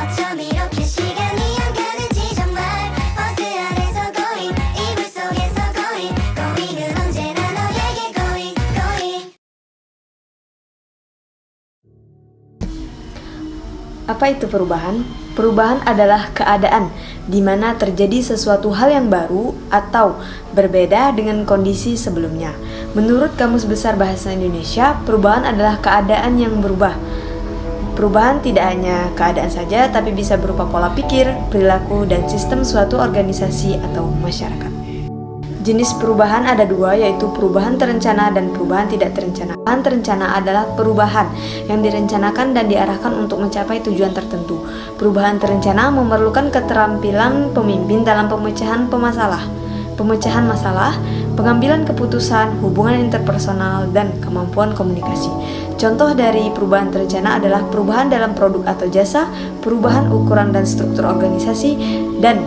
어쩜 이렇게 시간이 안 가는지 정말 버스 안에서 going 이불 속에서 going은 언제나 너에게 going. Apa itu perubahan? Perubahan adalah keadaan di mana terjadi sesuatu hal yang baru atau berbeda dengan kondisi sebelumnya. Menurut Kamus Besar Bahasa Indonesia, perubahan adalah keadaan yang berubah. Perubahan tidak hanya keadaan saja, tapi bisa berupa pola pikir, perilaku, dan sistem suatu organisasi atau masyarakat. Jenis perubahan ada dua, yaitu perubahan terencana dan perubahan tidak terencana. Perubahan terencana adalah perubahan yang direncanakan dan diarahkan untuk mencapai tujuan tertentu. Perubahan terencana memerlukan keterampilan pemimpin dalam pemecahan masalah, pengambilan keputusan, hubungan interpersonal, dan kemampuan komunikasi. Contoh dari perubahan terencana adalah perubahan dalam produk atau jasa, perubahan ukuran dan struktur organisasi, dan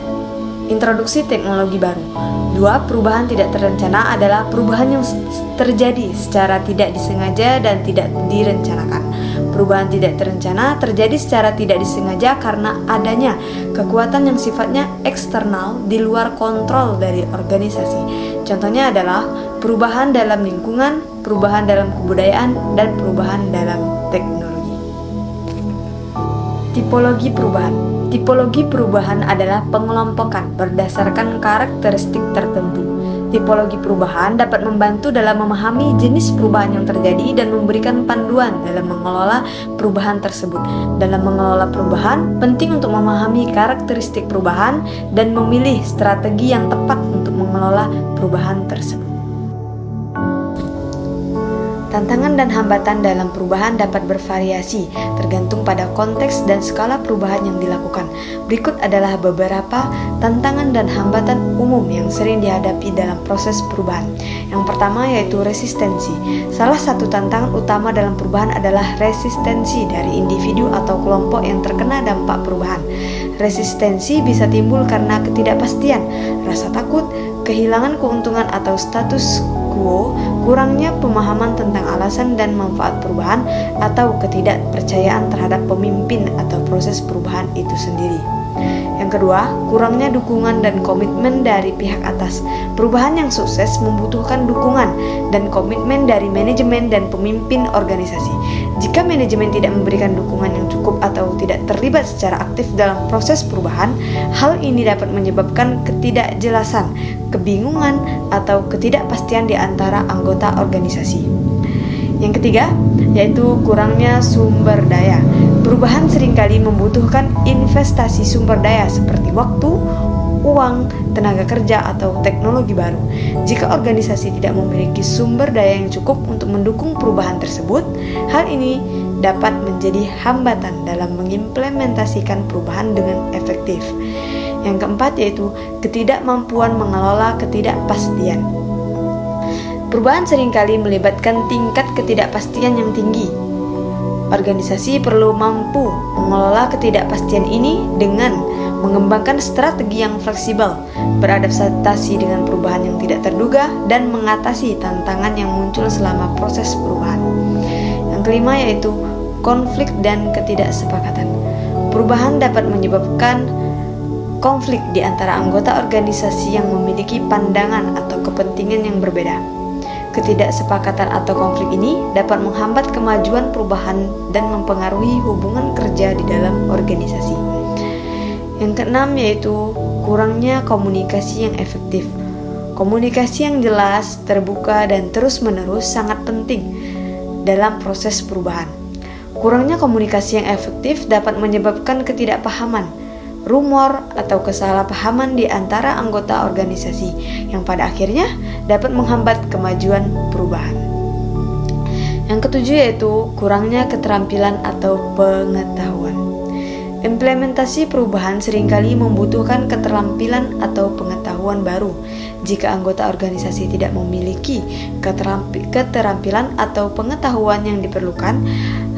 introduksi teknologi baru. Dua, perubahan tidak terencana adalah perubahan yang terjadi secara tidak disengaja dan tidak direncanakan. Perubahan tidak terencana terjadi secara tidak disengaja karena adanya kekuatan yang sifatnya eksternal di luar kontrol dari organisasi. Contohnya adalah perubahan dalam lingkungan, perubahan dalam kebudayaan, dan perubahan dalam teknologi. Tipologi perubahan. Tipologi perubahan adalah pengelompokan berdasarkan karakteristik tertentu. Tipologi perubahan dapat membantu dalam memahami jenis perubahan yang terjadi dan memberikan panduan dalam mengelola perubahan tersebut. Dalam mengelola perubahan, penting untuk memahami karakteristik perubahan dan memilih strategi yang tepat untuk mengelola perubahan tersebut. Tantangan dan hambatan dalam perubahan dapat bervariasi tergantung pada konteks dan skala perubahan yang dilakukan. Berikut adalah beberapa tantangan dan hambatan umum yang sering dihadapi dalam proses perubahan. Yang pertama yaitu resistensi. Salah satu tantangan utama dalam perubahan adalah resistensi dari individu atau kelompok yang terkena dampak perubahan. Resistensi bisa timbul karena ketidakpastian, rasa takut, kehilangan keuntungan atau status quo, kurangnya pemahaman tentang alasan dan manfaat perubahan, atau ketidakpercayaan terhadap pemimpin atau proses perubahan itu sendiri. Yang kedua, kurangnya dukungan dan komitmen dari pihak atas. Perubahan yang sukses membutuhkan dukungan dan komitmen dari manajemen dan pemimpin organisasi. Jika manajemen tidak memberikan dukungan yang cukup atau tidak terlibat secara aktif dalam proses perubahan, hal ini dapat menyebabkan ketidakjelasan, kebingungan, atau ketidakpastian di antara anggota organisasi. Yang ketiga, yaitu kurangnya sumber daya. Perubahan seringkali membutuhkan investasi sumber daya seperti waktu, uang, tenaga kerja, atau teknologi baru. Jika organisasi tidak memiliki sumber daya yang cukup untuk mendukung perubahan tersebut, hal ini dapat menjadi hambatan dalam mengimplementasikan perubahan dengan efektif. Yang keempat yaitu ketidakmampuan mengelola ketidakpastian. Perubahan seringkali melibatkan tingkat ketidakpastian yang tinggi. Organisasi perlu mampu mengelola ketidakpastian ini dengan mengembangkan strategi yang fleksibel, beradaptasi dengan perubahan yang tidak terduga, dan mengatasi tantangan yang muncul selama proses perubahan. Yang kelima yaitu konflik dan ketidaksepakatan. Perubahan dapat menyebabkan konflik di antara anggota organisasi yang memiliki pandangan atau kepentingan yang berbeda. Ketidaksepakatan atau konflik ini dapat menghambat kemajuan perubahan dan mempengaruhi hubungan kerja di dalam organisasi. Yang keenam yaitu kurangnya komunikasi yang efektif. Komunikasi yang jelas, terbuka, dan terus-menerus sangat penting dalam proses perubahan. Kurangnya komunikasi yang efektif dapat menyebabkan ketidakpahaman, rumor, atau kesalahpahaman di antara anggota organisasi yang pada akhirnya dapat menghambat kemajuan perubahan. Yang ketujuh yaitu kurangnya keterampilan atau pengetahuan. Implementasi perubahan seringkali membutuhkan keterampilan atau pengetahuan baru. Jika anggota organisasi tidak memiliki keterampilan atau pengetahuan yang diperlukan,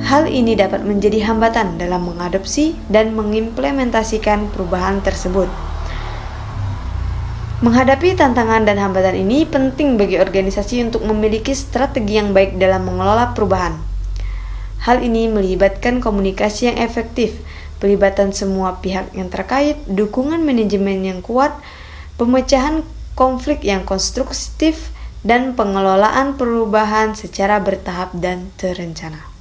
hal ini dapat menjadi hambatan dalam mengadopsi dan mengimplementasikan perubahan tersebut. Menghadapi tantangan dan hambatan ini penting bagi organisasi untuk memiliki strategi yang baik dalam mengelola perubahan. Hal ini melibatkan komunikasi yang efektif, pelibatan semua pihak yang terkait, dukungan manajemen yang kuat, pemecahan konflik yang konstruktif, dan pengelolaan perubahan secara bertahap dan terencana.